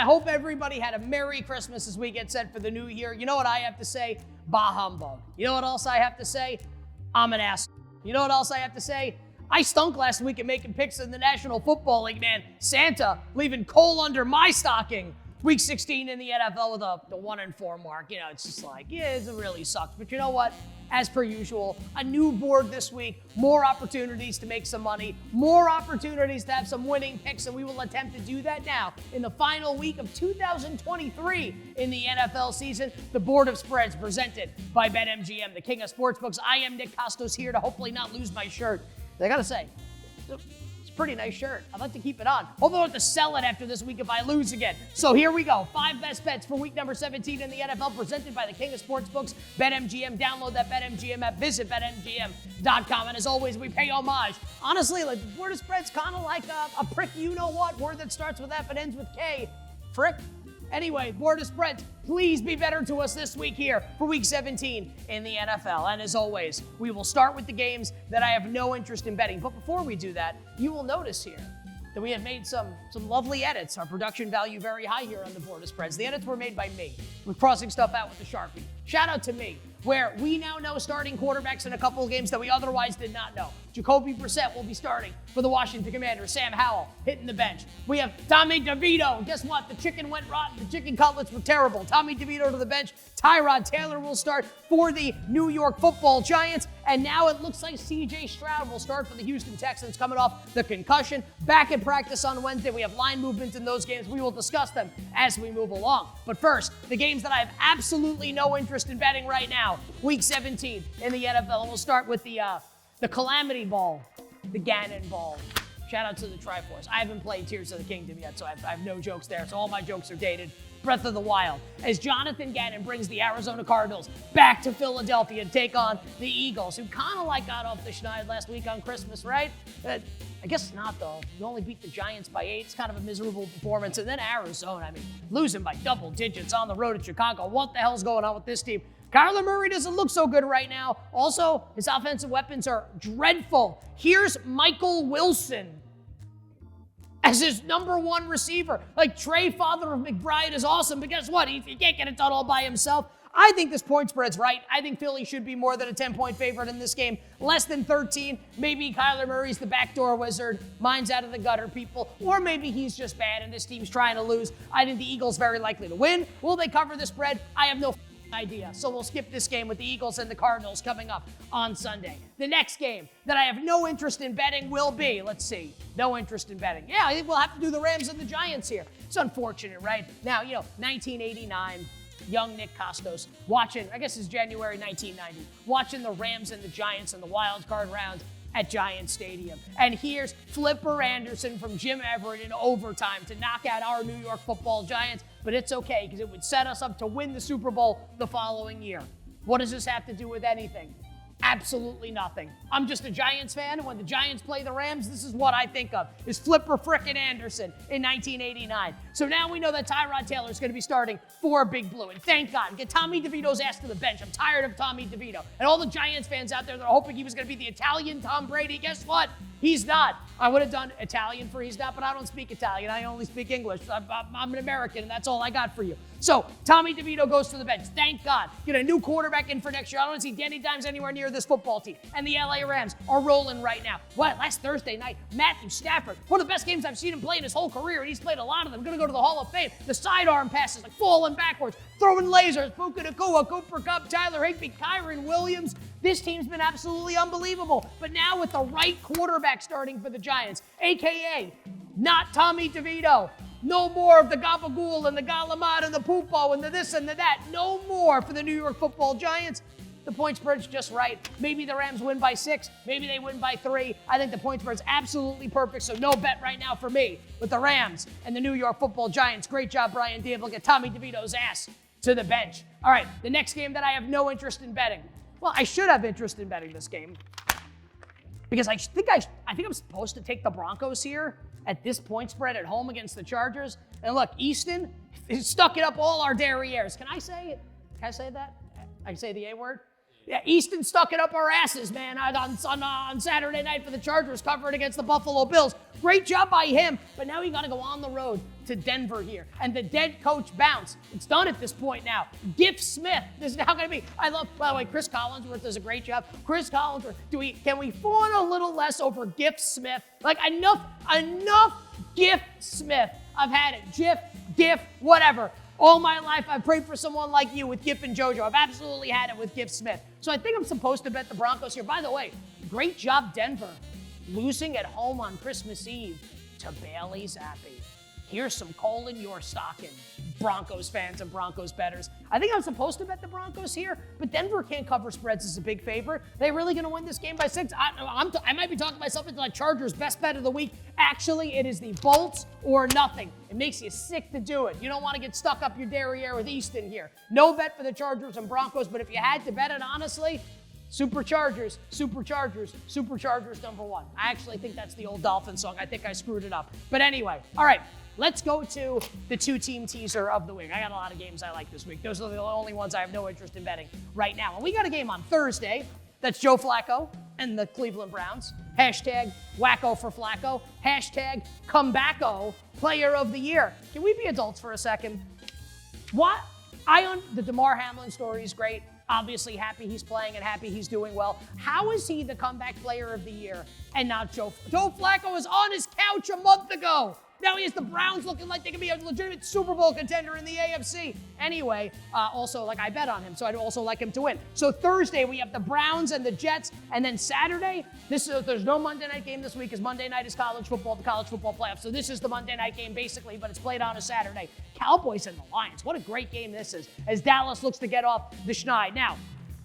hope everybody had a Merry Christmas as we get set for the new year. You know what I have to say? Bah humbug. You know what else I have to say? I'm an ass. You know what else I have to say? I stunk last week at making picks in the National Football League, man. Santa leaving coal under my stocking. Week 16 in the NFL with the 1-4 mark. You know, it's just like, yeah, it really sucks. But you know what? As per usual, a new board this week, more opportunities to make some money, more opportunities to have some winning picks, and we will attempt to do that now in the final week of 2023 in the NFL season. The board of spreads presented by BetMGM, the king of sportsbooks. I am Nick Kostos here to hopefully not lose my shirt. I gotta say, it's a pretty nice shirt. I'd like to keep it on. Hopefully I don't have to sell it after this week if I lose again. So here we go. 5 best bets for week number 17 in the NFL presented by the king of sportsbooks, BetMGM. Download that BetMGM app. Visit BetMGM.com. And as always, we pay homage. Honestly, like the board of spreads kind of like a prick you-know-what, word that starts with F and ends with K. Frick. Anyway, board of spreads, please be better to us this week here for week 17 in the NFL. And as always, we will start with the games that I have no interest in betting. But before we do that, you will notice here that we have made some lovely edits. Our production value very high here on the board of spreads. The edits were made by me. We're crossing stuff out with the Sharpie. Shout out to me, where we now know starting quarterbacks in a couple of games that we otherwise did not know. Jacoby Brissett will be starting for the Washington Commanders. Sam Howell hitting the bench. We have Tommy DeVito. Guess what? The chicken went rotten. The chicken cutlets were terrible. Tommy DeVito to the bench. Tyrod Taylor will start for the New York Football Giants. And now it looks like C.J. Stroud will start for the Houston Texans coming off the concussion. Back in practice on Wednesday. We have line movements in those games. We will discuss them as we move along. But first, the games that I have absolutely no interest in betting right now. Week 17 in the NFL. And we'll start with the Calamity Ball, the Gannon Ball. Shout out to the Triforce. I haven't played Tears of the Kingdom yet, so I have no jokes there. So all my jokes are dated. Breath of the Wild. As Jonathan Gannon brings the Arizona Cardinals back to Philadelphia to take on the Eagles, who kind of like got off the schneid last week on Christmas, right? I guess not, though. You only beat the Giants by 8. It's kind of a miserable performance. And then Arizona, I mean, losing by double digits on the road at Chicago. What the hell's going on with this team? Kyler Murray doesn't look so good right now. Also, his offensive weapons are dreadful. Here's Michael Wilson as his number 1 receiver. Like, Trey, father of McBride, is awesome, but guess what? He can't get it done all by himself. I think this point spread's right. I think Philly should be more than a 10-point favorite in this game. Less than 13. Maybe Kyler Murray's the backdoor wizard. Mine's out of the gutter, people. Or maybe he's just bad and this team's trying to lose. I think the Eagles very likely to win. Will they cover the spread? I have no idea. So we'll skip this game with the Eagles and the Cardinals coming up on Sunday. The next game that I have no interest in betting will be, let's see, no interest in betting. Yeah, I think we'll have to do the Rams and the Giants here. It's unfortunate, right? Now, 1989, young Nick Kostos watching, I guess it's January 1990, watching the Rams and the Giants in the wild card round at Giant Stadium. And here's Flipper Anderson from Jim Everett in overtime to knock out our New York Football Giants. But it's okay because it would set us up to win the Super Bowl the following year. What does this have to do with anything? Absolutely nothing. I'm just a Giants fan, and when the Giants play the Rams, this is what I think of, is Flipper frickin' Anderson in 1989. So now we know that Tyrod Taylor is going to be starting for Big Blue, and thank God. Get Tommy DeVito's ass to the bench. I'm tired of Tommy DeVito. And all the Giants fans out there that are hoping he was going to be the Italian Tom Brady, guess what? He's not. I would have done Italian for he's not, but I don't speak Italian. I only speak English. I'm an American, and that's all I got for you. So Tommy DeVito goes to the bench. Thank God. Get a new quarterback in for next year. I don't want to see Danny Dimes anywhere near this football team. And the LA Rams are rolling right now. What? Last Thursday night, Matthew Stafford, one of the best games I've seen him play in his whole career, and he's played a lot of them. Going to go to the Hall of Fame. The sidearm passes, like falling backwards, throwing lasers. Puka Nacua, Cooper Kupp, Tyler Higbee, Kyron Williams. This team's been absolutely unbelievable. But now with the right quarterback starting for the Giants, a.k.a. not Tommy DeVito. No more of the Gabagool and the Galamad and the Poopo and the this and the that. No more for the New York Football Giants. The point spread's just right. Maybe the Rams win by 6. Maybe they win by 3. I think the point spread's absolutely perfect, so no bet right now for me with the Rams and the New York Football Giants. Great job, Brian Dable. Get Tommy DeVito's ass to the bench. All right, the next game that I have no interest in betting. Well, I should have interest in betting this game because I think I'm supposed to take the Broncos here at this point spread at home against the Chargers. And look, Easton is stuck it up all our derrieres. Can I say it? Can I say that? I can say the A word? Yeah, Easton stuck it up our asses, man, on Saturday night for the Chargers, covering against the Buffalo Bills. Great job by him, but now we got to go on the road to Denver here. And the dead coach bounce. It's done at this point now. Gift Smith, this is how going to be. I love, by the way, Chris Collinsworth does a great job. Chris Collinsworth, can we fawn a little less over Gift Smith? Like, enough Gift Smith. I've had it. GIF, whatever. All my life, I've prayed for someone like you with Giff and JoJo. I've absolutely had it with Giff Smith. So I think I'm supposed to bet the Broncos here. By the way, great job, Denver, losing at home on Christmas Eve to Bailey Zappi. Here's some coal in your stocking, Broncos fans and Broncos bettors. I think I'm supposed to bet the Broncos here, but Denver can't cover spreads as a big favorite. They're really going to win this game by 6. I might be talking myself into like Chargers best bet of the week. Actually, it is the Bolts or nothing. It makes you sick to do it. You don't want to get stuck up your derriere with Easton here. No bet for the Chargers and Broncos, but if you had to bet it honestly, Superchargers, number 1. I actually think that's the old Dolphins song. I think I screwed it up. But anyway, all right. Let's go to the 2-team teaser of the week. I got a lot of games I like this week. Those are the only ones I have no interest in betting right now. And we got a game on Thursday. That's Joe Flacco and the Cleveland Browns. Hashtag wacko for Flacco. Hashtag comebacko player of the year. Can we be adults for a second? The DeMar Hamlin story is great. Obviously happy he's playing and happy he's doing well. How is he the comeback player of the year and not Joe Flacco was on his couch a month ago. Now he has the Browns looking like they could be a legitimate Super Bowl contender in the AFC. Anyway, also, I bet on him, so I'd also like him to win. So Thursday, we have the Browns and the Jets. And then Saturday, there's no Monday night game this week, because Monday night is college football, the college football playoffs. So this is the Monday night game, basically, but it's played on a Saturday. Cowboys and the Lions. What a great game this is, as Dallas looks to get off the schneid. Now,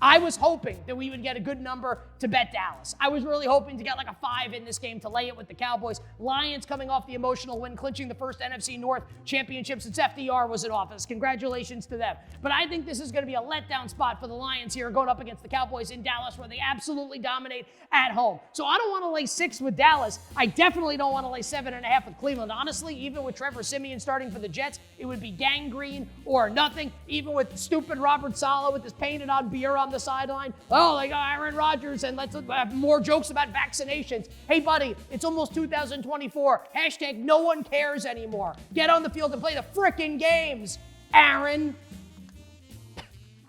I was hoping that we would get a good number to bet Dallas. I was really hoping to get like a 5 in this game to lay it with the Cowboys. Lions coming off the emotional win, clinching the first NFC North championship since FDR was in office. Congratulations to them. But I think this is going to be a letdown spot for the Lions here, going up against the Cowboys in Dallas, where they absolutely dominate at home. So I don't want to lay 6 with Dallas. I definitely don't want to lay 7.5 with Cleveland. Honestly, even with Trevor Siemian starting for the Jets, it would be gangrene or nothing. Even with stupid Robert Saleh with his painted on beer on the sideline. Oh, they got Aaron Rodgers, and let's have more jokes about vaccinations. Hey, buddy, it's almost 2024. Hashtag no one cares anymore. Get on the field and play the frickin' games, Aaron.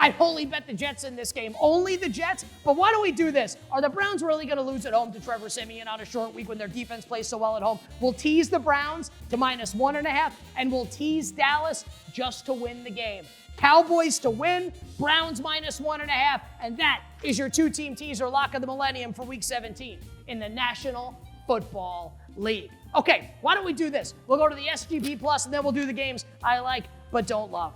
I'd wholly bet the Jets in this game. Only the Jets? But why don't we do this? Are the Browns really going to lose at home to Trevor Siemian on a short week when their defense plays so well at home? We'll tease the Browns to -1.5, and we'll tease Dallas just to win the game. Cowboys to win, Browns -1.5, and that is your 2-team teaser lock of the millennium for Week 17 in the National Football League. Okay, why don't we do this? We'll go to the SGP Plus, and then we'll do the games I like but don't love.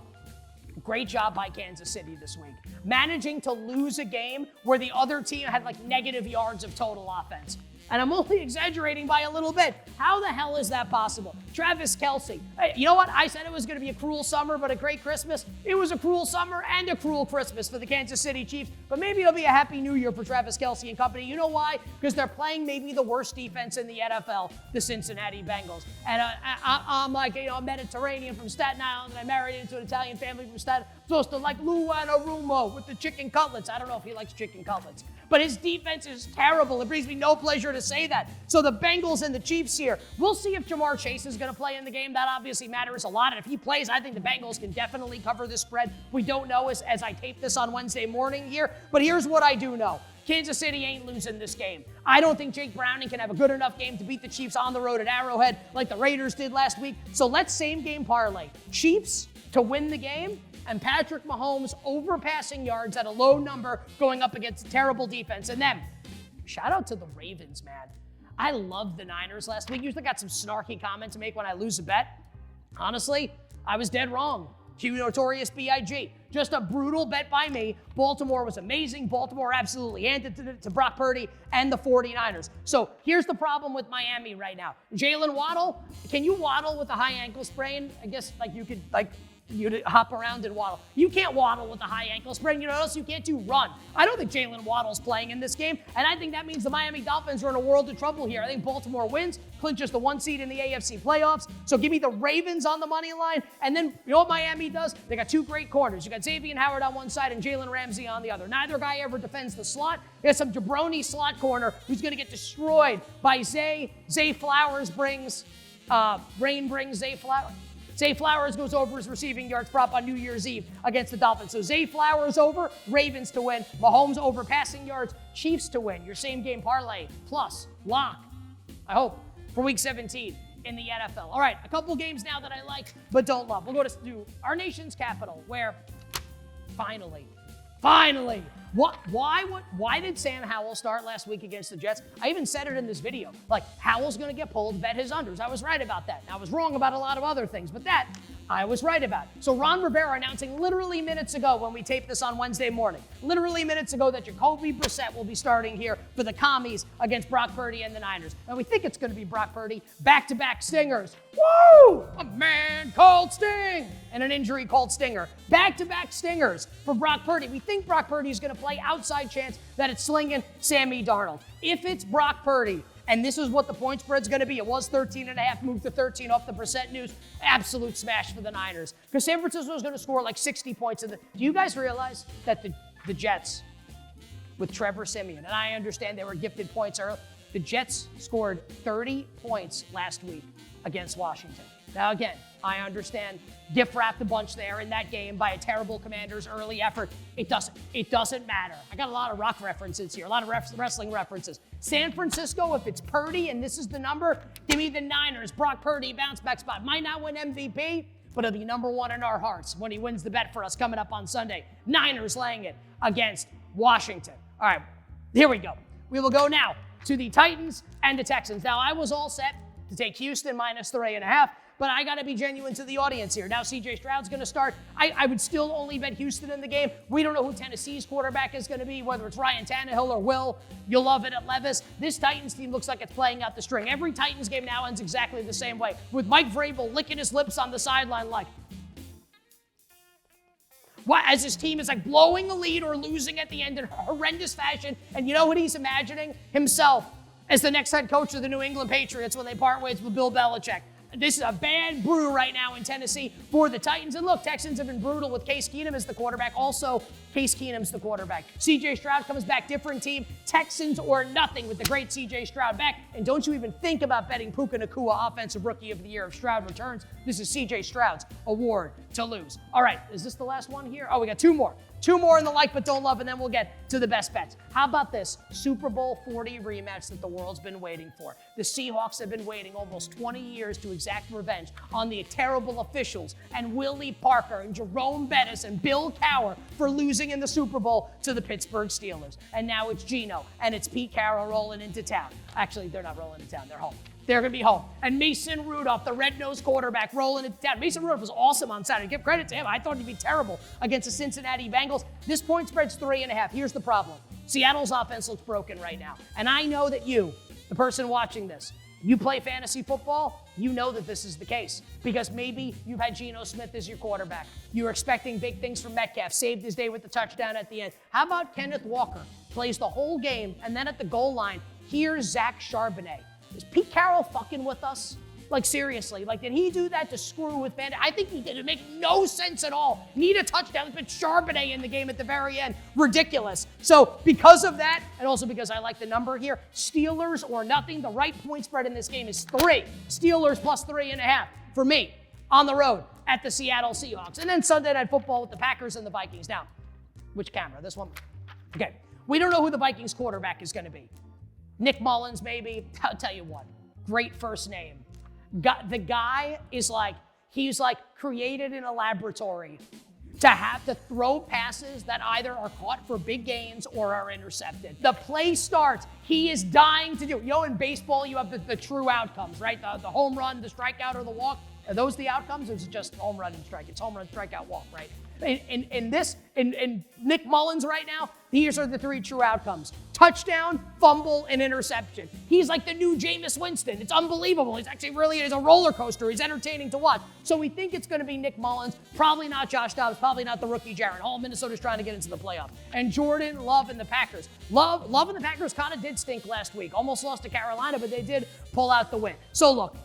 Great job by Kansas City this week, managing to lose a game where the other team had negative yards of total offense. And I'm only exaggerating by a little bit. How the hell is that possible? Travis Kelce. Hey, you know what? I said it was going to be a cruel summer, but a great Christmas. It was a cruel summer and a cruel Christmas for the Kansas City Chiefs. But maybe it'll be a happy new year for Travis Kelce and company. You know why? Because they're playing maybe the worst defense in the NFL, the Cincinnati Bengals. And I'm Mediterranean from Staten Island, and I married into an Italian family from Staten Island. Supposed to like Lou Anarumo with the chicken cutlets. I don't know if he likes chicken cutlets. But his defense is terrible. It brings me no pleasure to say that. So the Bengals and the Chiefs here. We'll see if Jamar Chase is going to play in the game. That obviously matters a lot. And if he plays, I think the Bengals can definitely cover this spread. We don't know as I tape this on Wednesday morning here. But here's what I do know. Kansas City ain't losing this game. I don't think Jake Browning can have a good enough game to beat the Chiefs on the road at Arrowhead like the Raiders did last week. So let's same game parlay. Chiefs to win the game, and Patrick Mahomes overpassing yards at a low number going up against a terrible defense. And then, shout out to the Ravens, man. I loved the Niners last week. Usually got some snarky comments to make when I lose a bet. Honestly, I was dead wrong. Q Notorious B.I.G. Just a brutal bet by me. Baltimore was amazing. Baltimore absolutely handed it to Brock Purdy and the 49ers. So here's the problem with Miami right now. Jalen Waddle, can you waddle with a high ankle sprain? I guess you could you to hop around and waddle. You can't waddle with a high ankle sprain. You know what else you can't do? Run. I don't think Jalen Waddle's playing in this game, and I think that means the Miami Dolphins are in a world of trouble here. I think Baltimore wins, clinches the 1 seed in the AFC playoffs. So give me the Ravens on the money line, and then you know what Miami does? They got 2 great corners. You got Xavier Howard on one side and Jalen Ramsey on the other. Neither guy ever defends the slot. There's some jabroni slot corner who's going to get destroyed by Zay. Zay Flowers brings Zay Flowers. Zay Flowers goes over his receiving yards prop on New Year's Eve against the Dolphins. So Zay Flowers over, Ravens to win. Mahomes over passing yards, Chiefs to win. Your same game parlay plus lock, I hope, for week 17 in the NFL. All right, a couple games now that I like but don't love. We'll go to our nation's capital where finally, why did Sam Howell start last week against the Jets? I even said it in this video. Like, Howell's going to get pulled, bet his unders. I was right about that. I was wrong about a lot of other things, but that I was right about. So Ron Rivera announcing literally minutes ago when we taped this on Wednesday morning, literally minutes ago that Jacoby Brissett will be starting here for the Commies against Brock Purdy and the Niners. And we think it's going to be Brock Purdy. Back-to-back stingers. Woo! A man called Sting and an injury called Stinger. Back-to-back stingers for Brock Purdy. We think Brock Purdy is going to play. Outside chance that it's slinging Sammy Darnold. If it's Brock Purdy, and this is what the point spread's going to be. It was 13.5, moved to 13 off the percent news. Absolute smash for the Niners. Because San Francisco is going to score like 60 points. Do you guys realize that the Jets, with Trevor Siemian, and I understand they were gifted points early, the Jets scored 30 points last week against Washington. Now, again, I understand gift wrapped a bunch there in that game by a terrible Commanders early effort. It doesn't matter. I got a lot of rock references here, a lot of wrestling references. San Francisco, if it's Purdy and this is the number, give me the Niners. Brock Purdy, bounce back spot. Might not win MVP, but he'll be number 1 in our hearts when he wins the bet for us coming up on Sunday. Niners laying it against Washington. All right, here we go. We will go now to the Titans and the Texans. Now, I was all set to take Houston minus 3.5. But I got to be genuine to the audience here. Now C.J. Stroud's going to start. I would still only bet Houston in the game. We don't know who Tennessee's quarterback is going to be, whether it's Ryan Tannehill or Will. You'll love it at Levis. This Titans team looks like it's playing out the string. Every Titans game now ends exactly the same way, with Mike Vrabel licking his lips on the sideline like, what, as his team is like blowing a lead or losing at the end in horrendous fashion. And you know what he's imagining? Himself as the next head coach of the New England Patriots when they part ways with Bill Belichick. This is a bad brew right now in Tennessee for the Titans. And look, Texans have been brutal with Case Keenum as the quarterback. Also, Case Keenum's the quarterback. C.J. Stroud comes back, different team. Texans or nothing with the great C.J. Stroud back. And don't you even think about betting Puka Nacua Offensive Rookie of the Year if Stroud returns. This is C.J. Stroud's award to lose. All right, is this the last one here? Oh, we got 2 more. 2 more in the like but don't love, and then we'll get to the best bets. How about this Super Bowl 40 rematch that the world's been waiting for? The Seahawks have been waiting almost 20 years to exact revenge on the terrible officials and Willie Parker and Jerome Bettis and Bill Cowher for losing in the Super Bowl to the Pittsburgh Steelers. And now it's Geno and it's Pete Carroll rolling into town. Actually, they're not rolling into town. They're home. They're going to be home. And Mason Rudolph, the red-nosed quarterback, rolling it down. Mason Rudolph was awesome on Saturday. Give credit to him. I thought he'd be terrible against the Cincinnati Bengals. This point spread's 3.5. Here's the problem. Seattle's offense looks broken right now. And I know that you, the person watching this, you play fantasy football, you know that this is the case. Because maybe you've had Geno Smith as your quarterback. You're expecting big things from Metcalf. Saved his day with the touchdown at the end. How about Kenneth Walker plays the whole game, and then at the goal line, here's Zach Charbonnet. Is Pete Carroll fucking with us? Like, seriously. Like, did he do that to screw with Van? I think he did. It makes no sense at all. Need a touchdown. It's been Charbonnet in the game at the very end. Ridiculous. So, because of that, and also because I like the number here, Steelers or nothing, the right point spread in this game is 3. Steelers plus 3.5 for me on the road at the Seattle Seahawks. And then Sunday Night Football with the Packers and the Vikings. Now, which camera? This one? Okay. We don't know who the Vikings quarterback is going to be. Nick Mullins, maybe. I'll tell you what. Great first name. The guy is like, he's like created in a laboratory to have to throw passes that either are caught for big gains or are intercepted. The play starts. He is dying to do. You know, in baseball, you have the true outcomes, right? The home run, the strikeout, or the walk. Are those the outcomes, or is it just home run and strike? It's home run, strikeout, walk, right? In Nick Mullins right now, these are the three true outcomes. Touchdown, fumble, and interception. He's like the new Jameis Winston. It's unbelievable. He's actually really is a roller coaster. He's entertaining to watch. So we think it's going to be Nick Mullins, probably not Josh Dobbs, probably not the rookie Jaron Hall. Minnesota's trying to get into the playoffs. And Jordan Love and the Packers. Love and the Packers kind of did stink last week. Almost lost to Carolina, but they did pull out the win. So look,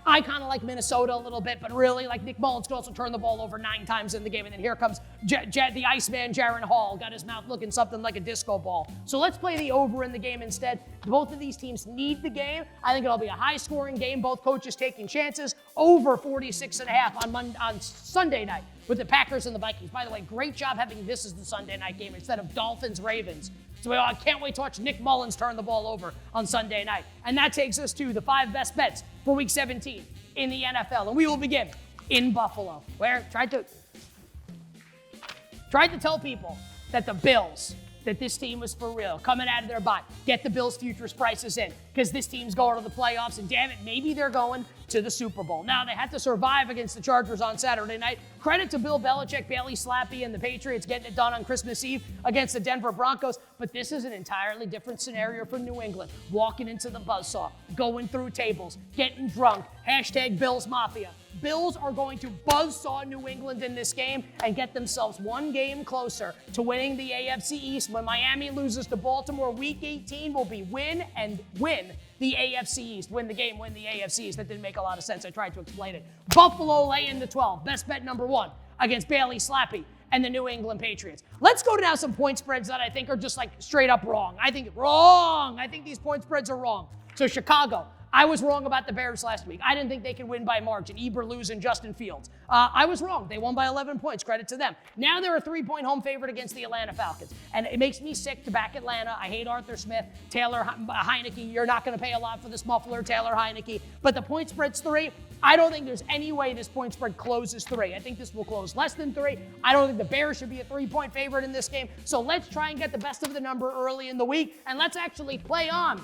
I kind of like Minnesota a little bit, but really, like Nick Mullins could also turn the ball over 9 times in the game. And then here comes the Iceman, Jaron Hall, got his mouth looking something like a disco ball. So let's play the over in the game instead. Both of these teams need the game. I think it'll be a high-scoring game. Both coaches taking chances. Over 46.5 on Sunday night with the Packers and the Vikings. By the way, great job having this as the Sunday night game instead of Dolphins-Ravens. So I can't wait to watch Nick Mullins turn the ball over on Sunday night. And that takes us to the 5 best bets for Week 17 in the NFL. And we will begin in Buffalo, where tried to tell people that the Bills, that this team was for real, coming out of their bye. Get the Bills futures prices in, because this team's going to the playoffs, and damn it, maybe they're going to the Super Bowl. Now, they had to survive against the Chargers on Saturday night. Credit to Bill Belichick, Bailey Slappy, and the Patriots getting it done on Christmas Eve against the Denver Broncos, but this is an entirely different scenario for New England. Walking into the buzzsaw, going through tables, getting drunk, hashtag Bills Mafia. Bills are going to buzzsaw New England in this game and get themselves one game closer to winning the AFC East. When Miami loses to Baltimore, Week 18 will be win the AFC East. Win the game, win the AFC East. That didn't make a lot of sense. I tried to explain it. Buffalo laying the 12. Best bet number 1 against Bailey Slappy and the New England Patriots. Let's go to now some point spreads that I think are just like straight up wrong. I think these point spreads are wrong. So Chicago. I was wrong about the Bears last week. I didn't think they could win by margin. Eber, lose, and Justin Fields. I was wrong. They won by 11 points. Credit to them. Now they're a 3-point home favorite against the Atlanta Falcons. And it makes me sick to back Atlanta. I hate Arthur Smith. Taylor Heineke, you're not going to pay a lot for this muffler, Taylor Heineke. But the point spread's 3. I don't think there's any way this point spread closes 3. I think this will close less than 3. I don't think the Bears should be a 3-point favorite in this game. So let's try and get the best of the number early in the week. And let's actually play on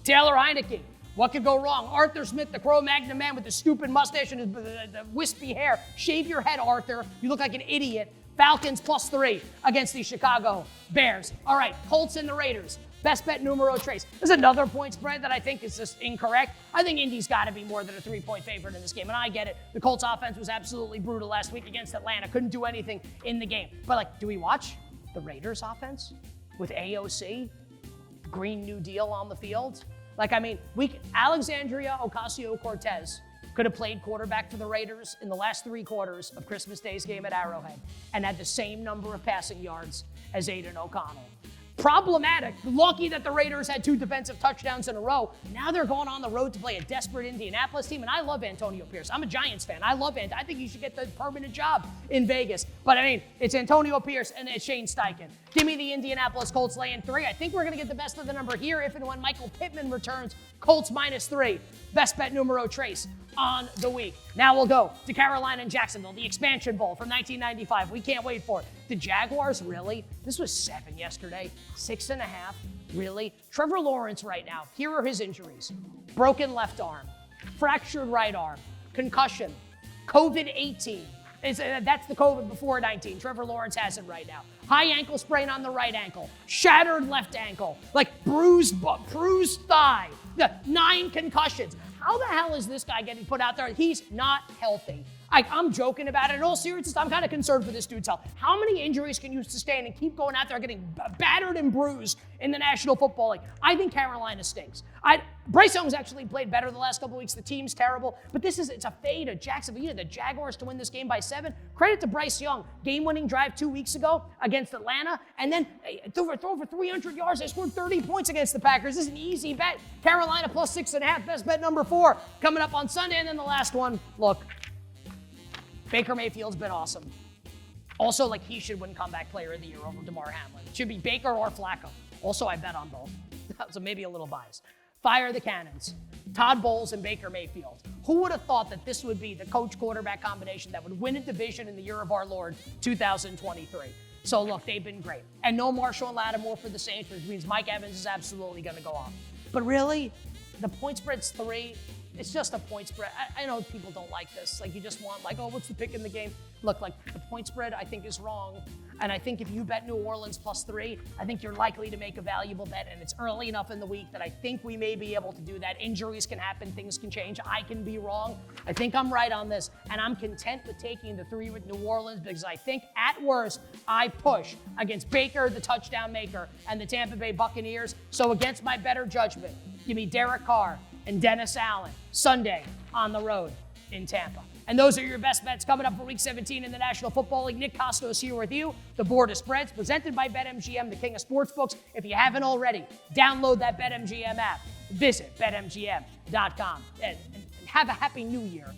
Taylor Heineke. What could go wrong? Arthur Smith, the Cro-Magnon man with the stupid mustache and the wispy hair. Shave your head, Arthur. You look like an idiot. Falcons +3 against the Chicago Bears. All right, Colts and the Raiders. Best bet numero tres. There's another point spread that I think is just incorrect. I think Indy's got to be more than a 3-point favorite in this game, and I get it. The Colts offense was absolutely brutal last week against Atlanta. Couldn't do anything in the game. But, do we watch the Raiders offense with AOC, Green New Deal on the field? Alexandria Ocasio-Cortez could have played quarterback for the Raiders in the last 3 quarters of Christmas Day's game at Arrowhead and had the same number of passing yards as Aiden O'Connell. Problematic. Lucky that the Raiders had 2 defensive touchdowns in a row. Now they're going on the road to play a desperate Indianapolis team, and I love Antonio Pierce. I'm a Giants fan. I love I think he should get the permanent job in Vegas. But, it's Antonio Pierce and it's Shane Steichen. Give me the Indianapolis Colts laying 3. I think we're going to get the best of the number here if and when Michael Pittman returns. Colts -3. Best bet numero tres on the week. Now we'll go to Carolina and Jacksonville, the expansion bowl from 1995. We can't wait for it. The Jaguars, really? This was 7 yesterday. 6.5, really? Trevor Lawrence right now, here are his injuries. Broken left arm, fractured right arm, concussion, COVID-18. That's the COVID before 19. Trevor Lawrence has it right now. High ankle sprain on the right ankle, shattered left ankle, bruised thigh, 9 concussions. How the hell is this guy getting put out there? He's not healthy. I'm joking about it. In all seriousness, I'm kind of concerned for this dude's health. How many injuries can you sustain and keep going out there getting battered and bruised in the National Football League? I think Carolina stinks. Bryce Young's actually played better the last couple weeks. The team's terrible, but it's a fade of Jacksonville. You know, the Jaguars to win this game by 7. Credit to Bryce Young. Game-winning drive 2 weeks ago against Atlanta, and then threw over 300 yards. They scored 30 points against the Packers. This is an easy bet. Carolina +6.5. Best bet number 4 coming up on Sunday, and then the last one. Look, Baker Mayfield's been awesome. Also, he should win Comeback Player of the Year over DeMar Hamlin. It should be Baker or Flacco. Also, I bet on both. So maybe a little biased. Fire the cannons. Todd Bowles and Baker Mayfield. Who would have thought that this would be the coach-quarterback combination that would win a division in the year of our Lord, 2023? So look, they've been great. And no Marshall and Lattimore for the Saints, which means Mike Evans is absolutely going to go off. But really, the point spread's 3. It's just a point spread. I know people don't like this. Like, you just want, like, oh, what's the pick in the game? Look, like, the point spread, I think, is wrong. And I think if you bet New Orleans +3, I think you're likely to make a valuable bet. And it's early enough in the week that I think we may be able to do that. Injuries can happen. Things can change. I can be wrong. I think I'm right on this. And I'm content with taking the 3 with New Orleans because I think, at worst, I push against Baker, the touchdown maker, and the Tampa Bay Buccaneers. So against my better judgment, give me Derek Carr and Dennis Allen Sunday on the road in Tampa. And those are your best bets coming up for Week 17 in the National Football League. Nick Kostos here with you. The Board of Spreads, presented by BetMGM, the king of sportsbooks. If you haven't already, download that BetMGM app. Visit BetMGM.com and have a happy new year.